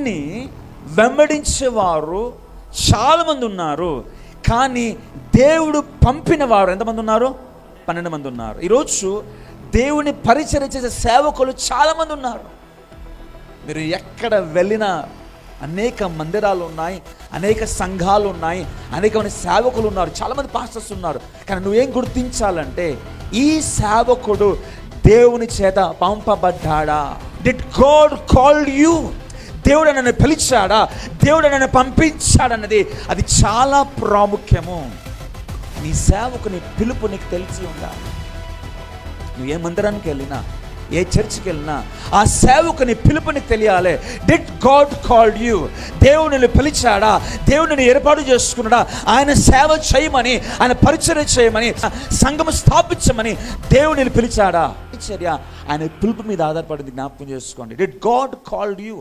ఆయన్ని వెంబడించేవారు చాలామంది ఉన్నారు, కానీ దేవుడు పంపిన వారు ఎంతమంది ఉన్నారు? 12 మంది ఉన్నారు. ఈరోజు దేవుని పరిచర్య చేసే సేవకులు చాలామంది ఉన్నారు. మీరు ఎక్కడ వెళ్ళినా అనేక మందిరాలు ఉన్నాయి, అనేక సంఘాలు ఉన్నాయి, అనేకమంది సేవకులు ఉన్నారు, చాలామంది పాస్టర్స్ ఉన్నారు. కానీ నువ్వేం గుర్తించాలంటే, ఈ సేవకుడు దేవుని చేత పంపబడ్డాడా? Did God call you? దేవుడు నన్ను పిలిచాడా? దేవుడు నన్ను పంపించాడన్నది అది చాలా ప్రాముఖ్యము. నీ సేవకుని పిలుపు నీకు తెలిసి ఉండాలి. నువ్వు ఏ మందిరానికి వెళ్ళినా, ఏ చర్చికి వెళ్ళినా ఆ సేవకుని పిలుపుని తెలియాలి. Did God called you? దేవుడిని పిలిచాడా? దేవుడిని ఏర్పాటు చేసుకున్నాడా? ఆయన సేవ చేయమని, ఆయన పరిచర్య చేయమని, సంఘం స్థాపించమని దేవుడిని పిలిచాడా? పరిచర్య ఆయన పిలుపు మీద ఆధారపడింది. జ్ఞాపకం చేసుకోండి. Did God called you?